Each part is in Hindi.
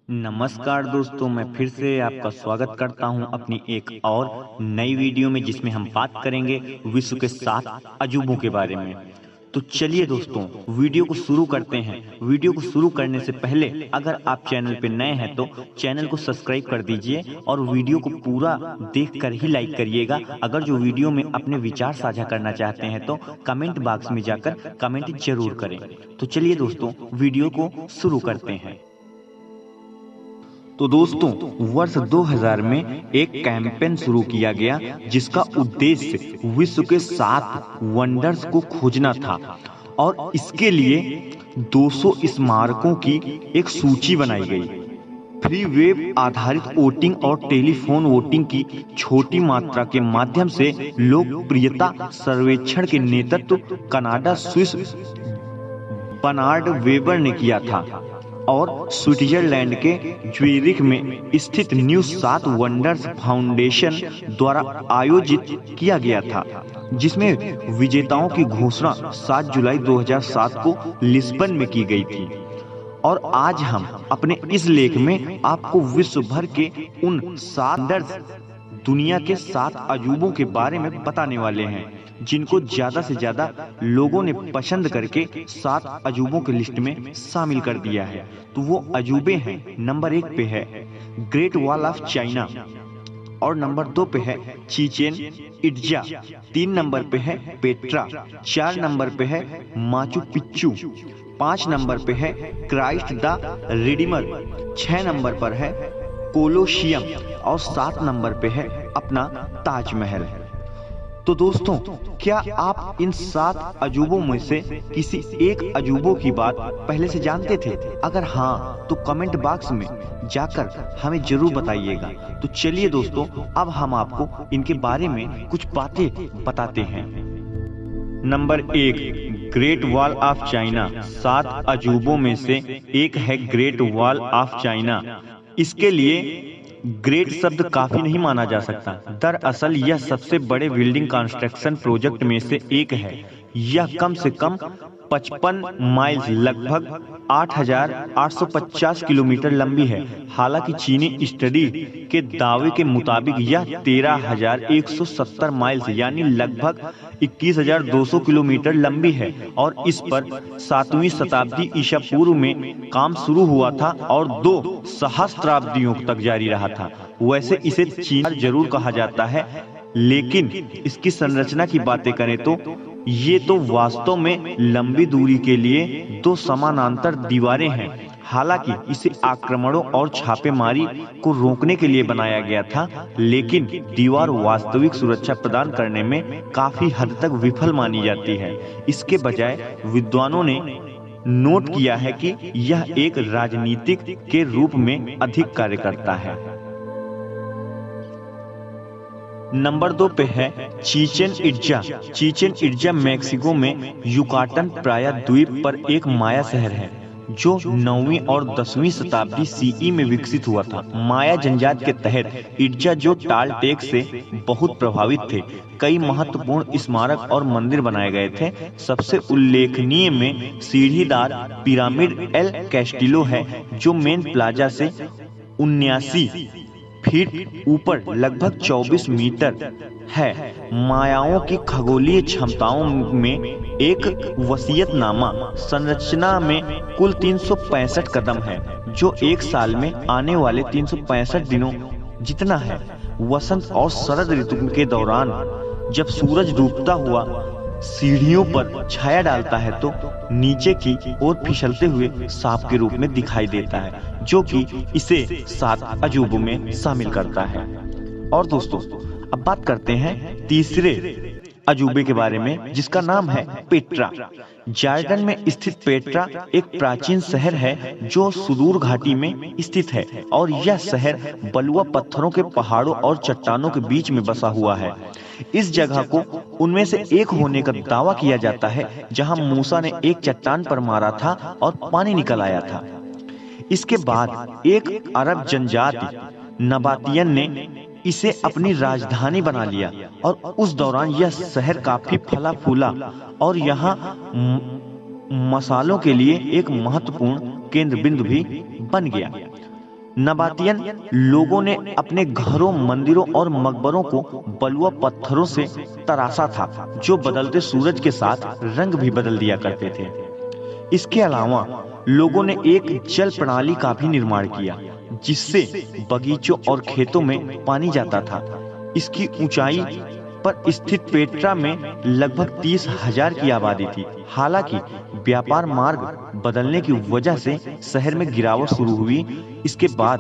नमस्कार दोस्तों, मैं फिर से आपका स्वागत करता हूं अपनी एक और नई वीडियो में, जिसमें हम बात करेंगे विश्व के 7 अजूबों के बारे में। तो चलिए दोस्तों, वीडियो को शुरू करते हैं। वीडियो को शुरू करने से पहले अगर आप चैनल पे नए हैं तो चैनल को सब्सक्राइब कर दीजिए और वीडियो को पूरा देखकर ही लाइक करिएगा। अगर जो वीडियो में अपने विचार साझा करना चाहते हैं तो कमेंट बॉक्स में जाकर कमेंट जरूर करें। तो चलिए दोस्तों, वीडियो को शुरू करते हैं। तो दोस्तों, वर्ष 2000 में एक कैंपेन शुरू किया गया जिसका उद्देश्य विश्व के 7 वंडर्स को खोजना था और इसके लिए 200 स्मारकों की एक सूची बनाई गई। फ्री वेब आधारित वोटिंग और टेलीफोन वोटिंग की छोटी मात्रा के माध्यम से लोकप्रियता सर्वेक्षण के नेतृत्व कनाडा स्विस बर्नार्ड वेबर ने किया था और स्विट्जरलैंड के ज्यूरिख में स्थित न्यू 7 वंडर्स फाउंडेशन द्वारा आयोजित किया गया था, जिसमें विजेताओं की घोषणा 7 जुलाई 2007 को लिस्बन में की गई थी। और आज हम अपने इस लेख में आपको विश्व भर के उन 7 वंडर्स, दुनिया के 7 अजूबों के बारे में बताने वाले हैं, जिनको ज्यादा से ज्यादा लोगों ने पसंद करके 7 अजूबों की लिस्ट में शामिल कर दिया है। तो वो अजूबे हैं, नंबर 1 पे है ग्रेट वॉल ऑफ चाइना, और नंबर 2 पे है चीचेन इट्जा, 3 नंबर पे है पेट्रा, 4 नंबर पे है माचू पिच्चू, 5 नंबर पे है क्राइस्ट द रिडीमर, 6 नंबर पर है कोलोशियम और 7 नंबर पे है अपना ताजमहल। तो दोस्तों, क्या आप इन 7 अजूबों में से किसी एक अजूबों की बात पहले से जानते थे? अगर हाँ, तो कमेंट बॉक्स में जाकर हमें जरूर बताइएगा। तो चलिए दोस्तों, अब हम आपको इनके बारे में कुछ बातें बताते हैं। Number 1, great wall of China. 7 अजूबों में से एक है ग्रेट वॉल ऑफ चाइना। इसके लिए ग्रेट शब्द काफी नहीं माना जा सकता। दरअसल यह सबसे बड़े बिल्डिंग कंस्ट्रक्शन प्रोजेक्ट में से एक है। यह कम से कम 55 माइल्स, लगभग 8,850 किलोमीटर लंबी है। हालांकि चीनी स्टडी के दावे के मुताबिक यह 13,170 माइल्स यानी लगभग 21,200 किलोमीटर लंबी है और इस पर 7वीं शताब्दी ईसा पूर्व में काम शुरू हुआ था और 2 सहस्त्राब्दियों तक जारी रहा था। वैसे इसे चीन जरूर कहा जाता है, लेकिन इसकी संरचना की बातें करें तो ये तो वास्तव में लंबी दूरी के लिए 2 समानांतर दीवारें हैं। हालांकि इसे आक्रमणों और छापेमारी को रोकने के लिए बनाया गया था, लेकिन दीवार वास्तविक सुरक्षा प्रदान करने में काफी हद तक विफल मानी जाती है। इसके बजाय विद्वानों ने नोट किया है कि यह एक राजनीतिक के रूप में अधिक कार्य करता है। नंबर 2 पे है Chichen Itza. Chichen Itza Mexico में युकाटन प्रायद्वीप द्वीप पर एक माया शहर है जो 9वीं और 10वीं शताब्दी सीई में विकसित हुआ था। माया जनजाति के तहत इट्जा जो टालटेक से बहुत प्रभावित थे, कई महत्वपूर्ण स्मारक और मंदिर बनाए गए थे। सबसे उल्लेखनीय में सीढ़ीदार पिरामिड एल कैस्टिलो है, जो मेन प्लाजा से 79 फीट ऊपर लगभग 24 मीटर है। मायाओं की खगोलीय क्षमताओं में एक वसीयतनामा संरचना में कुल 365 कदम है, जो एक साल में आने वाले 365 दिनों जितना है। वसंत और शरद ऋतु के दौरान जब सूरज डूबता हुआ सीढ़ियों पर छाया डालता है तो नीचे की ओर फिसलते हुए सांप के रूप में दिखाई देता है, जो कि इसे 7 अजूबों में शामिल करता है। और दोस्तों, अब बात करते हैं तीसरे अजूबे के बारे में, जिसका नाम है पेट्रा। जॉर्डन में स्थित पेट्रा एक प्राचीन शहर है जो सुदूर घाटी में स्थित है और यह शहर बलुआ पत्थरों के पहाड़ों और चट्टानों के बीच में बसा हुआ है। इस जगह को उनमें से एक होने का दावा किया जाता है जहां मूसा ने एक चट्टान पर मारा था और पानी निकल आया था। इसके बाद एक अरब जनजाति नबातियन ने इसे अपनी राजधानी बना लिया और उस दौरान यह शहर काफी फला फूला और यहाँ मसालों के लिए एक महत्वपूर्ण केंद्र बिंदु भी बन गया। नबातियन लोगों ने अपने घरों, मंदिरों और मकबरों को बलुआ पत्थरों से तराशा था, जो बदलते सूरज के साथ रंग भी बदल दिया करते थे। इसके अलावा लोगों ने एक जल प्रणाली का भी निर्माण किया, जिससे बगीचों और खेतों में पानी जाता था। इसकी ऊंचाई पर स्थित पेट्रा में लगभग 30,000 की आबादी थी। हालांकि व्यापार मार्ग बदलने की वजह से शहर में गिरावट शुरू हुई। इसके बाद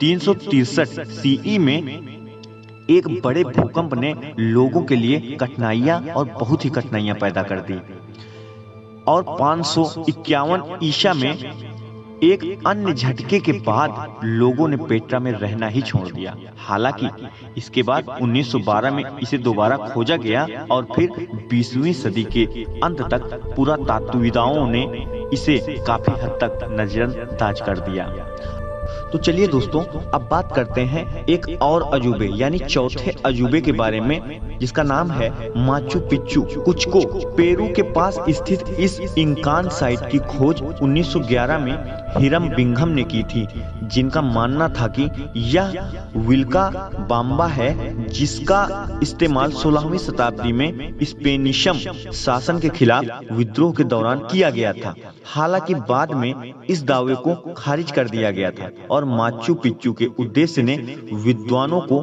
363 सीई में एक बड़े भूकंप ने लोगों के लिए कठिनाइयां और बहुत ही कठिनाइयां पैदा कर दी और 551 ईसा में एक अन्य झटके के बाद लोगों ने पेट्रा में रहना ही छोड़ दिया। हालांकि इसके बाद 1912 में इसे दोबारा खोजा गया और फिर 20वीं सदी के अंत तक पुरातत्वविदों ने इसे काफी हद तक नजरअंदाज कर दिया। तो चलिए दोस्तों, अब बात करते हैं एक और अजूबे यानी चौथे अजूबे के बारे में, जिसका नाम है माचू पिच्चू कुचको। पेरू के पास स्थित इस इंकान साइट की खोज 1911 में हिरम बिंघम ने की थी, जिनका मानना था कि यह विल्का बाम्बा है, जिसका इस्तेमाल 16वीं शताब्दी में स्पेनिशम शासन के खिलाफ विद्रोह के दौरान किया गया था। हालांकि बाद में इस दावे को खारिज कर दिया गया था और माचू पिच्चू के उद्देश्य ने विद्वानों को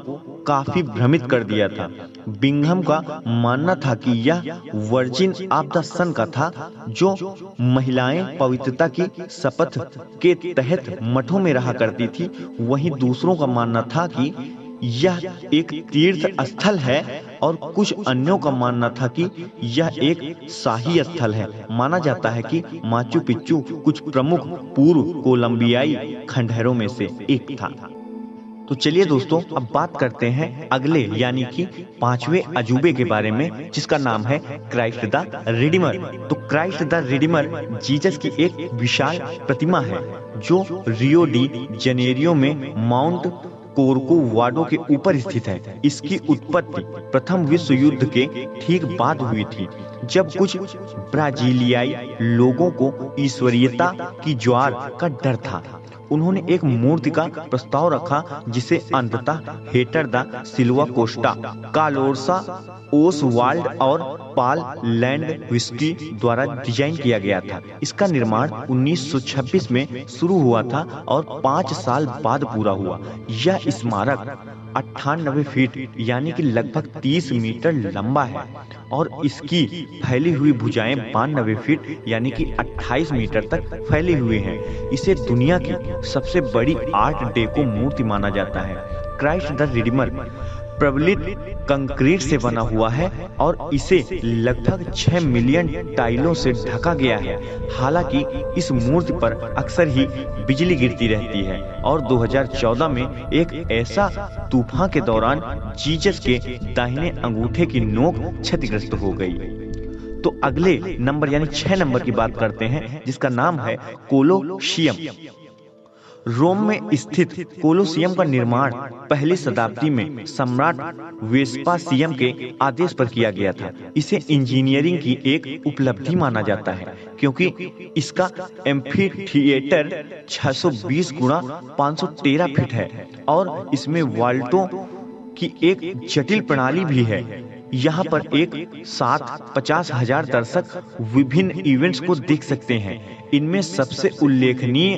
काफी भ्रमित कर दिया था। बिंघम का मानना था कि यह वर्जिन ऑफ द सन का था, जो महिलाएं पवित्रता की शपथ के तहत मठों में रहा करती थी। वहीं दूसरों का मानना था कि यह एक तीर्थ स्थल है और कुछ अन्यों का मानना था कि यह एक शाही स्थल है। माना जाता है कि माचू पिच्चू कुछ प्रमुख पूर्व कोलंबियाई खंडहरों में से एक था। तो चलिए दोस्तों, अब बात करते हैं अगले यानी कि 5वें अजूबे के बारे में, जिसका नाम है क्राइस्ट द रिडीमर। तो क्राइस्ट द रिडीमर जीसस की एक विशाल प्रतिमा है, जो रियो डी जनेरियो में माउंट कोर्कोवाडो के ऊपर स्थित है। इसकी उत्पत्ति प्रथम विश्व युद्ध के ठीक बाद हुई थी, जब कुछ ब्राजीलियाई लोगों को ईश्वरीयता की ज्वार का डर था। उन्होंने एक मूर्ति का प्रस्ताव रखा, जिसे अंततः Heitor da Silva Costa, Carlos Oswald और पाल लैंडविस्की द्वारा डिजाइन किया गया था। इसका निर्माण 1926 में शुरू हुआ था और 5 साल बाद पूरा हुआ। यह स्मारक 98 फीट यानी कि लगभग 30 मीटर लंबा है और इसकी फैली हुई भुजाएं 92 फीट यानी कि 28 मीटर तक फैली हुई हैं। इसे दुनिया की सबसे बड़ी आर्ट डेको मूर्ति माना जाता है। क्राइस्ट द रिडीमर प्रबलित कंक्रीट से बना हुआ है और इसे लगभग 6 मिलियन टाइलों से ढका गया है। हालांकि इस मूर्ति पर अक्सर ही बिजली गिरती रहती है और 2014 में एक ऐसा तूफान के दौरान जीसस के दाहिने अंगूठे की नोक क्षतिग्रस्त हो गई। तो अगले नंबर यानी 6 नंबर की बात करते हैं, जिसका नाम है कोलोसियम। रोम में स्थित कोलोसियम का निर्माण पहली शताब्दी में सम्राट वेस्पासियम के आदेश पर किया गया था। इसे इंजीनियरिंग की एक उपलब्धि माना जाता है, क्योंकि इसका एम्फीथिएटर 620 गुणा 513 फीट है और इसमें वाल्टों की एक जटिल प्रणाली भी है। यहाँ पर एक साथ 50,000 दर्शक विभिन्न इवेंट्स को देख सकते हैं। इनमें सबसे उल्लेखनीय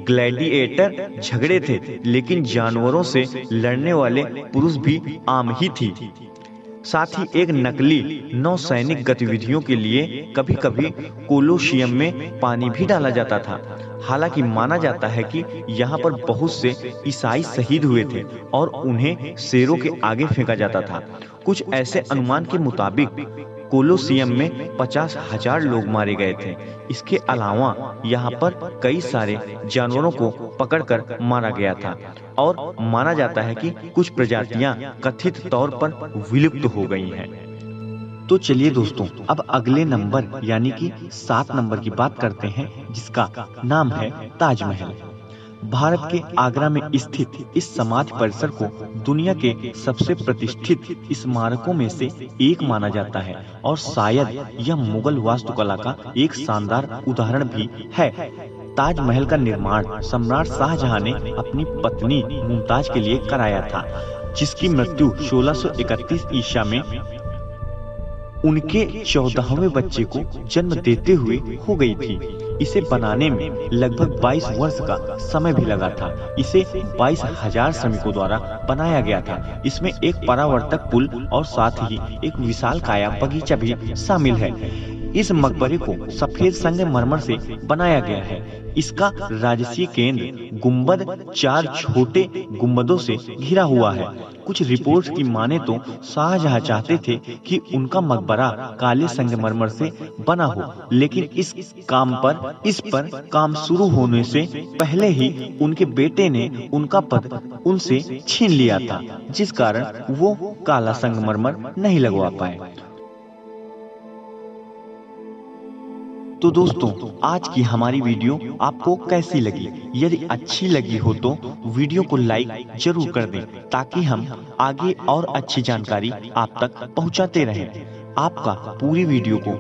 ग्लैडिएटर झगड़े थे, लेकिन जानवरों से लड़ने वाले पुरुष भी आम ही थी। साथ ही एक नकली नौसैनिक गतिविधियों के लिए कभी कभी कोलोसियम में पानी भी डाला जाता था। हालांकि माना जाता है कि यहाँ पर बहुत से ईसाई शहीद हुए थे और उन्हें शेरों के आगे फेंका जाता था। कुछ ऐसे अनुमान के मुताबिक कोलोसियम में 50,000 लोग मारे गए थे। इसके अलावा यहाँ पर कई सारे जानवरों को पकड़कर मारा गया था और माना जाता है कि कुछ प्रजातियां कथित तौर पर विलुप्त हो गई हैं। तो चलिए दोस्तों, अब अगले नंबर यानी कि 7 नंबर की बात करते हैं, जिसका नाम है ताजमहल। भारत के आगरा में स्थित इस समाधि परिसर को दुनिया के सबसे प्रतिष्ठित स्मारकों में से एक माना जाता है और शायद यह मुगल वास्तुकला का एक शानदार उदाहरण भी है। ताजमहल का निर्माण सम्राट शाहजहां ने अपनी पत्नी मुमताज के लिए कराया था, जिसकी मृत्यु 1631 ईसा में उनके 14वें बच्चे को जन्म देते हुए हो गई थी। इसे बनाने में लगभग 22 वर्ष का समय भी लगा था। इसे 22,000 श्रमिकों द्वारा बनाया गया था। इसमें एक परावर्तक पुल और साथ ही एक विशालकाय बगीचा भी शामिल है। इस मकबरे को सफेद संगमरमर से बनाया गया है। इसका राजसीय केंद्र गुंबद 4 छोटे गुंबदों से घिरा हुआ है। कुछ रिपोर्ट्स की माने तो शाहजहां चाहते थे कि उनका मकबरा काले संगमरमर से बना हो, लेकिन इस पर काम शुरू होने से पहले ही उनके बेटे ने उनका पद उनसे छीन लिया था, जिस कारण वो काला संगमरमर नहीं लगवा पाए। तो दोस्तों, आज की हमारी वीडियो आपको कैसी लगी? यदि अच्छी लगी हो तो वीडियो को लाइक जरूर कर दें, ताकि हम आगे और अच्छी जानकारी आप तक पहुंचाते रहें। आपका पूरी वीडियो को